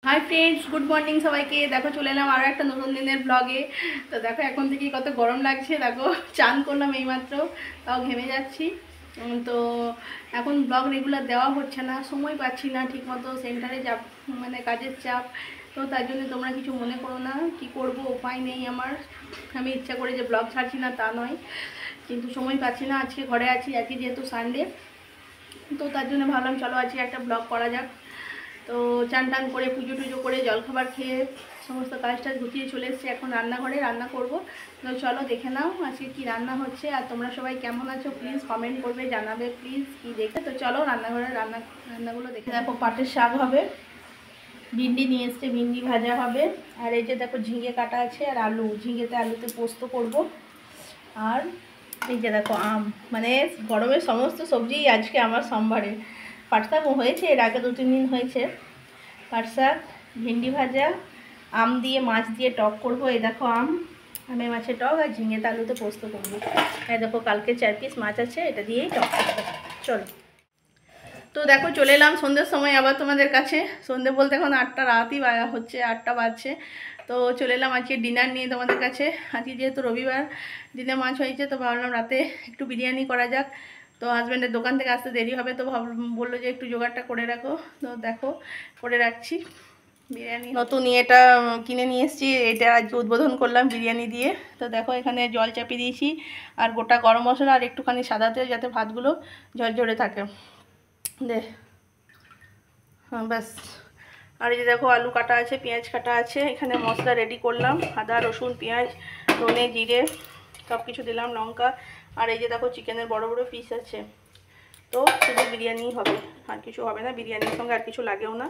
Hi friends, good morning सबाई के। देखो चले एलाम आरो एक नतून दिनेर ब्लगे। तो देखो एखन थेके कत गरम लागछे। देखो चान करलाम एइमात्र, ताओ घेमे जाচ্ছি। तो এখন ব্লগ রেগুলার দেওয়া হচ্ছে না, সময় পাচ্ছি না ঠিকমতো, সেন্টারে যাব মানে কাজের চাপ। তো তার জন্য তোমরা কিছু মনে করো না, কি করব উপায় নেই আমার। আমি ইচ্ছা করে যে ব্লগ ছাড়ছি না তা নয়, কিন্তু সময় পাচ্ছি না। আজকে ঘরে আছি, আজকে যেহেতু সানডে, তো তার জন্য ভাবলাম চলো আজকে একটা ব্লগ করা যাক। তো চান টান করে পুজো টুজো করে জলখাবার খেয়ে সমস্ত কাজ টাজ গুছিয়ে চলে এসেছি এখন রান্নাঘরে, রান্না করব। তো চলো দেখে নাও আজকে কি রান্না হচ্ছে। আর তোমরা সবাই কেমন আছো প্লিজ কমেন্ট করবে, জানাবে প্লিজ কি দেখে। তো চলো রান্নাঘরে রান্নাগুলো দেখে। দেখো পাটের শাক হবে, ভিন্ডি নিয়ে এসছে, ভিন্ডি ভাজা হবে। আর এই যে দেখো ঝিঙে কাটা আছে, আর আলু, ঝিঙেতে আলুতে পোস্ত করব। আর এই যে দেখো আম, মানে গরমের সমস্ত সবজি আজকে আমার সম্ভারে। পাট শাক হয়েছে, এর আগে 2-3 দিন হয়েছে। পাট শাক, ভিন্ডি ভাজা, আম দিয়ে মাছ দিয়ে টক করব। এই দেখো আমে মাছের টক, আর ঝিঙেতে আলুতে পোস্ত করবো। এই দেখো কালকে 4 পিস মাছ আছে, এটা দিয়েই টক করবো। চলো। তো দেখো চলে এলাম সন্ধ্যের সময় আবার তোমাদের কাছে। সন্ধ্যে বলতে এখন 8টা রাতই হচ্ছে, 8টা বাজছে। তো চলে এলাম আজকে ডিনার নিয়ে তোমাদের কাছে। আজকে যেহেতু রবিবার, দিনে মাছ হয়েছে, তো ভাবলাম রাতে একটু বিরিয়ানি করা যাক। তো হাজব্যান্ডের দোকান থেকে আসতে দেরি হবে, তো বললো যে একটু জোগাড়টা করে রাখো। তো দেখো করে রাখছি। বিরিয়ানি নতুন এটা কিনে নিয়ে এসেছি, এটা আজ উদ্বোধন করলাম বিরিয়ানি দিয়ে। তো দেখো এখানে জল চাপিয়ে দিয়েছি, আর গোটা গরম মশলা, আর একটুখানি সাদা তেল, যাতে ভাতগুলো ঝরঝরে থাকে। দে হ্যাঁ ব্যাস। আর এই যে দেখো আলু কাটা আছে, পেঁয়াজ কাটা আছে। এখানে মশলা রেডি করলাম, আদা রসুন পেঁয়াজ ধনে জিরে সব কিছু দিলাম, লঙ্কা। আর এই যে দেখো চিকেনের বড় বড় পিস আছে। তো শুধু বিরিয়ানি হবে, আর কিছু হবে না, বিরিয়ানির সঙ্গে আর কিছু লাগেও না।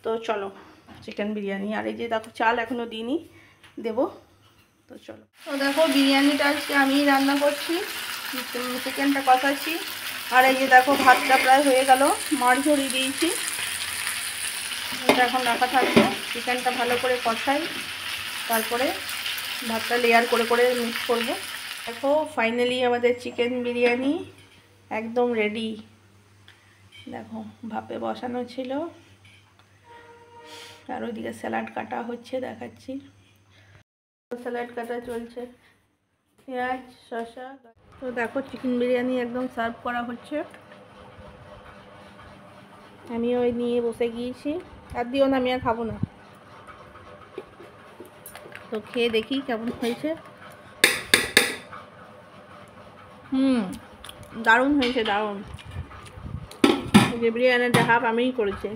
তো চলো চিকেন বিরিয়ানি। আর এই যে দেখো চাল এখনও দিইনি, দেবো। তো চলো। তো দেখো বিরিয়ানিটা আজকে আমি রান্না করছি, চিকেনটা কষাচ্ছি। আর এই যে দেখো ভাতটা প্রায় হয়ে গেল, মাছ ঝরিয়ে দিয়েছি, এটা এখন রাখা থাকবে। চিকেনটা ভালো করে কষাই, তারপরে ভাতটা লেয়ার করে করে মিক্স করব। দেখো ফাইনালি আমাদের চিকেন বিরিয়ানি একদম রেডি। দেখো ভাপে বসানো ছিল, আর ওইদিকে স্যালাড কাটা হচ্ছে, দেখাচ্ছি। স্যালাড কাটা চলছে, পেঁয়াজ শসা। তো দেখো চিকেন বিরিয়ানি একদম সার্ভ করা হচ্ছে। আমি ওই নিয়ে বসে গিয়েছি, আর দিও না, আমি আর খাবো না। তো খেয়ে দেখি কেমন হয়েছে। দারুণ হয়েছে, দারুণ। যে বিরিয়ানিটা হাফ আমিই করেছি।